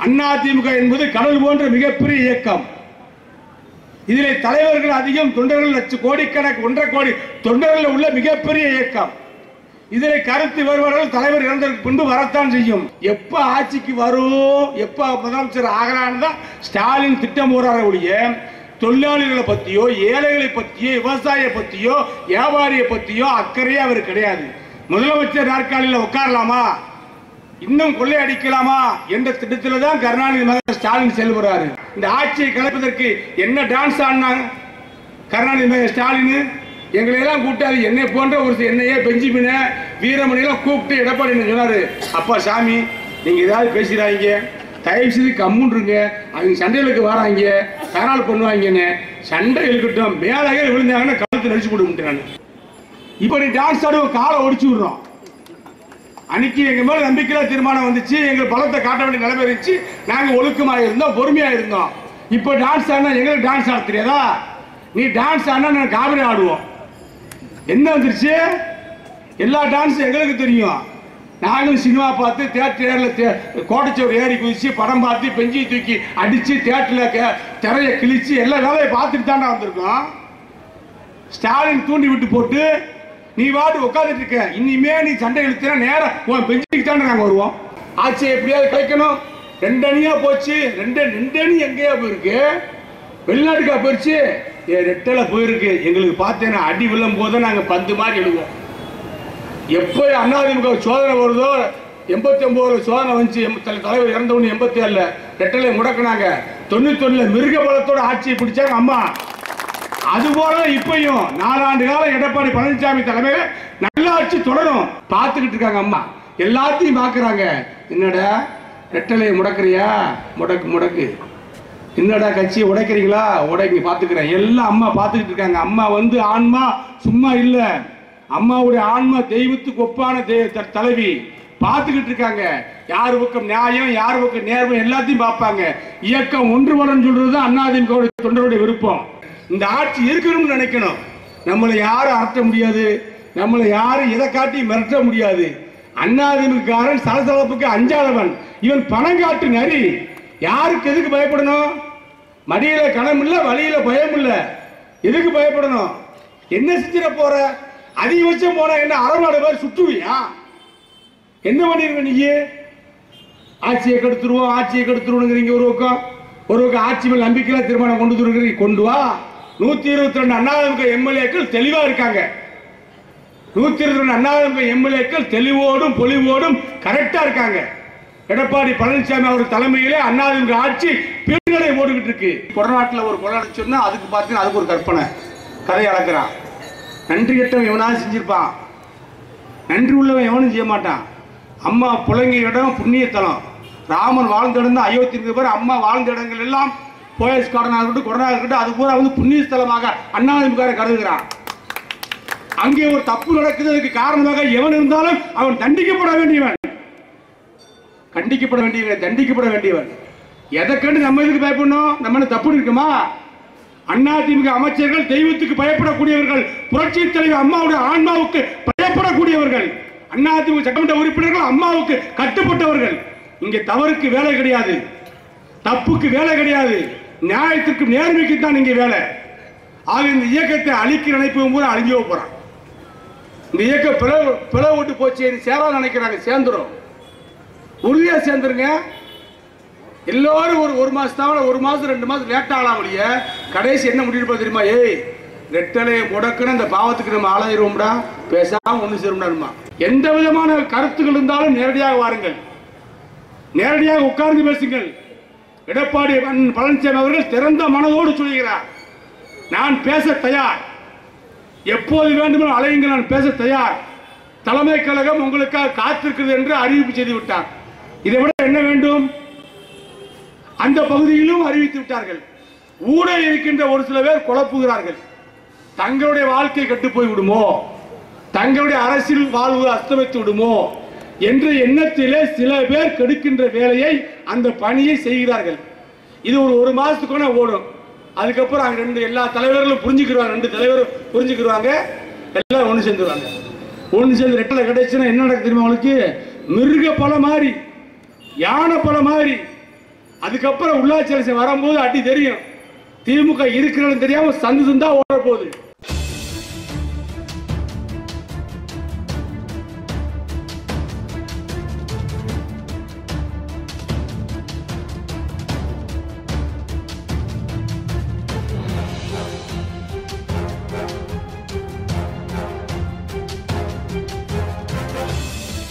அதிமுக என்பது கடல் போன்ற மிகப்பெரிய இயக்கம். இதிலே தலைவர்கள் அதிகம், தொண்டர்கள் லட்சம் கோடிக்கணக்கு 1.5 கோடி தொண்டர்கள் உள்ள மிகப்பெரிய இயக்கம். இதிலே கருத்து வேறுபாடுகள் தலைவர் இறந்ததற்கு பின்பு வரத்தான் செய்யும். எப்ப ஆட்சிக்கு வரும், எப்ப முதலமைச்சர் ஆகலான்னு தான் ஸ்டாலின் திட்டம் போறாரு ஒழிய தொழிலாளிகளை பத்தியோ, ஏழைகளை பத்தியோ, விவசாய பத்தியோ, வியாபாரியை பத்தியோ அக்கறையே அவர் கிடையாது. முதலமைச்சர் நாற்காலியில் உட்காரலாமா, இன்னும் கொள்ளை அடிக்கலாமா என்ற திட்டத்தில் தான் கருணாநிதி மகன் ஸ்டாலின் செயல்படுறாரு. இந்த ஆட்சியை கலைப்பதற்கு என்ன டான்ஸ் ஆடினாங்க கருணாநிதி மகன் ஸ்டாலின்? எங்களை எல்லாம் கூட்டாது, என்னை போன்ற ஒரு என்னையே பெஞ்சிமின வீரமணியெல்லாம் கூப்பிட்டு எடப்பாடி சொன்னாரு, அப்பா சாமி நீங்க ஏதாவது பேசுறாங்க, தயவு செய்து கம்முன்றுங்க, அவங்க சண்டைகளுக்கு வராங்க, தரால் பண்ணுவாங்கன்னு. சண்டை இருக்கட்டும், மேலைகள் விழுந்தாங்கன்னா கழுத்து நடிச்சு கொடுத்துட்டாங்க. இப்ப நீ டான்ஸ் ஆடுவ காலை ஒடிச்சு விடுறோம். அன்னைக்கு எங்க மேல நம்பிக்கையில தீர்மானம் வந்துச்சு, எங்க பலத்தை காட்ட வேண்டிய நிலைமை இருந்துச்சு, நாங்க ஒழுக்கமா இருந்தோம், பொறுமையா இருந்தோம். இப்ப டான்ஸ் ஆடினா எங்களுக்கு டான்ஸ் ஆட தெரியாதா? நீ டான்ஸ் ஆடினா நாங்க காவிரி ஆடுவோம். என்ன வந்துருச்சு? எல்லா டான்ஸும் எங்களுக்கு தெரியும். நாங்களும் சினிமா பார்த்து தியேட்டர்ல கோட்டைச்சோர் ஏறி குதிச்சு படம் பார்த்து பெஞ்சி தூக்கி அடிச்சு தியேட்டர்ல திரையை கிழிச்சு எல்லா வேலையை பார்த்துட்டு தாண்டா வந்திருக்கோம். ஸ்டாலின் தூண்டி விட்டு போட்டு நீ வாட்டு உட்காந்துட்டு இருக்க. இனிமே நீ சண்டை இழுத்தினா நேரம் உன் பெஞ்சுக்கு தானே நாங்க வருவோம். ஆட்சியை எப்படியாவது கிடைக்கணும். 2 அணியா போச்சு. 2 அணி எங்கேயா போயிருக்கு? வெளிநாட்டுக்கா போயிடுச்சு? ரெட்டலை போயிருக்கு. எங்களுக்கு பார்த்தேன்னா அடி விழும் போது நாங்க பந்து மாதிரி எழுவோம். எப்போ அதிமுக சோதனை வருதோ, 89 சோதனை வந்துச்சு, தலைவர் இறந்தவொன்னு 87 ரெட்டலை முடக்கினாங்க. 91 மிருக பலத்தோட ஆட்சியை பிடிச்சாங்க அம்மா. அதுபோல இப்பயும் 4 ஆண்டு காலம் எடப்பாடி பழனிசாமி தலைமையில் நல்ல ஆட்சி தொடரும். பார்த்துக்கிட்டு இருக்காங்க அம்மா, எல்லாத்தையும் பார்க்குறாங்க. என்னடா ரெட்டலையை முடக்கிறியா? முடக்கு. என்னடா கட்சியை உடைக்கிறீங்களா? உடைங்க, பார்த்துக்கிறேன். எல்லாம் அம்மா பார்த்துக்கிட்டு இருக்காங்க. அம்மா ஆன்மா சும்மா இல்லை. அம்மாவுடைய ஆன்மா தெய்வத்துக்கு ஒப்பான தலைவி. பார்த்துக்கிட்டு இருக்காங்க. யார் பக்கம் நியாயம், யார் பக்கம் நேர்மை எல்லாத்தையும் பார்ப்பாங்க. இயக்கம் ஒன்றுபடும் சொல்றது தான் அதிமுக தொண்டருடைய விருப்பம். இந்த ஆட்சி இருக்கணும்னு நினைக்கணும். நம்மளை யாரும் அரட்ட முடியாது, நம்மளை யாரும் இதை காட்டி மிரட்ட முடியாது. அதிமுககாரன் சலசலப்புக்கு அஞ்சாதவன். இவன் பணம் காட்டு நரி. யாருக்கு எதுக்கு பயப்படணும்? மடியில கணம் இல்ல, வழியில பயம் இல்ல. எதுக்கு பயப்படணும்? என்ன செஞ்சிட போற? அதிகபட்சம் போனா என்ன அறமாடு மாதிரி சுற்றுவியா? என்ன பண்ணிருக்க நீ? ஆட்சியை கெடுத்துருவோம் ஒரு பக்கம் ஆட்சி மேல் நம்பிக்கையில தீர்மானம் கொண்டு வா. 122 அதிமுக எம்எல்ஏக்கள் தெளிவா இருக்காங்க. 122 அதிமுக எம்எல்ஏக்கள் தெளிவோடும் பொலிவோடும் கரெக்டா இருக்காங்க. எடப்பாடி பழனிசாமி அவர் தலைமையிலே அதிமுக ஆட்சி பின்னடை ஓடிக்கிட்டு இருக்கு. கொடநாட்டில் ஒரு கொலை சொன்னா அதுக்கு பார்த்தீங்கன்னா அதுக்கு ஒரு கற்பனை கதை அளக்குறான். நன்றி கெட்டவன் எவனாவது செஞ்சிருப்பான், நன்றி உள்ளவன் எவனும் செய்ய மாட்டான். அம்மா புலங்கி இடம் புண்ணியத்தலம். ராமன் வாழ்ந்த இடம் தான் அயோத்தி பேர். அம்மா வாழ்ந்த இடங்கள் எல்லாம் போயஸ் கார்டனாக இருக்கட்டும், கொடனாக இருக்கட்டும், அது பூரா புண்ணிய ஸ்தலமாக அதிமுக கருதுகிறான். அங்கே ஒரு தப்பு நடக்குதுக்கு காரணமாக எவன் இருந்தாலும் அவன் தண்டிக்கப்பட வேண்டியவன், தண்டிக்கப்பட வேண்டியவன். எதை கண்டு நம்ம இதுக்கு பயப்படணும்? நம்ம தப்பு இருக்குமா? அதிமுக அமைச்சர்கள் தெய்வத்துக்கு பயப்படக்கூடியவர்கள், புரட்சி தலைவர் அம்மாவுடைய ஆன்மாவுக்கு பயப்படக்கூடியவர்கள். அதிமுக சட்டமன்ற உறுப்பினர்கள் அம்மாவுக்கு கட்டுப்பட்டவர்கள். இங்கே தவறுக்கு வேலை கிடையாது, தப்புக்கு வேலை கிடையாது, நியாயத்திற்கு நேர்மைக்கு தான் இங்கே வேலை. ஆக இந்த இயக்கத்தை அழிக்க நினைப்பவங்க கூட அழிஞ்சோ போறான். இந்த இயக்கம் பிளவு விட்டு போச்சு சேர நினைக்கிறாங்க. சேர்ந்துடும், உறுதியா சேர்ந்துருங்க. எல்லாரும் ஒரு மாசம் 2 மாசம் லேட் ஆகலாம் ஒழிய கடைசி என்ன முடிவு தெரியுமா? ரெட்டலையை முடக்குன்னு அந்த பாவத்துக்கு நம்ம ஆளாயிருவோம்டா, பேசாம ஒண்ணு சேரும்டா. எந்த விதமான கருத்துக்கள் இருந்தாலும் நேரடியாக வாருங்கள், நேரடியாக உட்கார்ந்து பேசுங்கள். எடப்பாடி பழனிசாமி அவர்கள் திறந்த மனதோடு சொல்கிறார், நான் பேச தயார், எப்போது வேண்டுமானாலும் அழையுங்கள், நான் பேச தயார். தலைமை கழகம் உங்களுக்காக காத்திருக்கிறது என்று அறிவிப்பு செய்து விட்டார். இதை விட என்ன வேண்டும்? அந்த பகுதியிலும் அறிவித்து விட்டார்கள். ஊழ இருக்கின்ற ஒரு சில பேர் குழப்புகிறார்கள். தங்களுடைய வாழ்க்கை கட்டு போய் விடுமோ, தங்களுடைய அரசியல் வாழ்வு அஸ்தமித்து விடுமோ என்ற எண்ணத்திலே சில பேர் கெடுக்கின்ற வேலையை, அந்த பணியை செய்கிறார்கள். இது ஒரு மாசத்துக்கு ஓடும். அதுக்கப்புறம் அங்க எல்லா தலைவர்களும் புரிஞ்சுக்கிறாங்க, 2 தலைவரும் புரிஞ்சுக்கிறாங்க, எல்லாம் ஒன்று சேர்ந்துருவாங்க. ஒன்று சேர்ந்து ரெட்டலை கிடைச்சுன்னா என்ன நடக்கு தெரியுமா? அவங்களுக்கு மிருக பல மாதிரி, யானை பல மாதிரி அதுக்கப்புறம் உள்ளாட்சி அரசு வரும்போது அடி தெரியும். திமுக இருக்கிறது தெரியாம சந்து சந்தா ஓட போகுது.